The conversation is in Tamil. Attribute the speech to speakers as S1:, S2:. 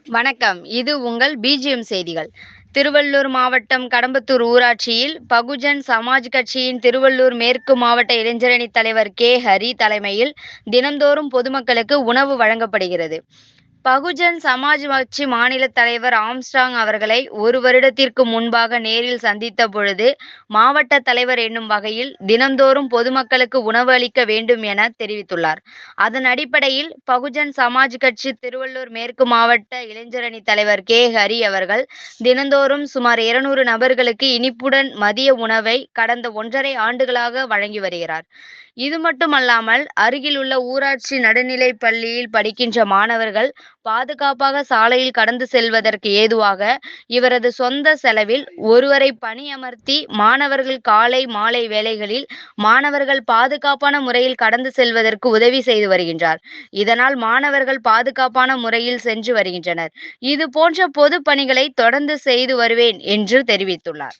S1: வணக்கம். இது உங்கள் பிஜிஎம் செய்திகள். திருவள்ளூர் மாவட்டம் கடம்பத்தூர் ஊராட்சியில் பகுஜன் சமாஜ் கட்சியின் திருவள்ளூர் மேற்கு மாவட்ட இளைஞரணி தலைவர் கே. ஹரி தலைமையில் தினந்தோறும் பொதுமக்களுக்கு உணவு வழங்கப்படுகிறது. பகுஜன் சமாஜ் கட்சி மாநில தலைவர் ஆம்ஸ்ட்ராங் அவர்களை ஒரு வருடத்திற்கு முன்பாக நேரில் சந்தித்த பொழுது, மாவட்ட தலைவர் என்னும் வகையில் தினந்தோறும் பொதுமக்களுக்கு உணவு அளிக்க வேண்டும் என தெரிவித்துள்ளார். அதன் அடிப்படையில் பகுஜன் சமாஜ் கட்சி திருவள்ளூர் மேற்கு மாவட்ட இளைஞரணி தலைவர் கே. ஹரி அவர்கள் தினந்தோறும் சுமார் 200 நபர்களுக்கு இனிப்புடன் மதிய உணவை கடந்த 1½ ஆண்டுகளாக வழங்கி வருகிறார். இது மட்டுமல்லாமல் அருகிலுள்ள ஊராட்சி நடுநிலைப் பள்ளியில் படிக்கின்ற மாணவர்கள் பாதுகாப்பாக சாலையில் கடந்து செல்வதற்கு ஏதுவாக இவரது சொந்த செலவில் ஒருவரை பணியமர்த்தி மாணவர்கள் காலை மாலை வேளைகளில் மாணவர்கள் பாதுகாப்பான முறையில் கடந்து செல்வதற்கு உதவி செய்து வருகின்றார். இதனால் மாணவர்கள் பாதுகாப்பான முறையில் சென்று வருகின்றனர். இது போன்ற பொது பணிகளை தொடர்ந்து செய்து வருவேன் என்று தெரிவித்துள்ளார்.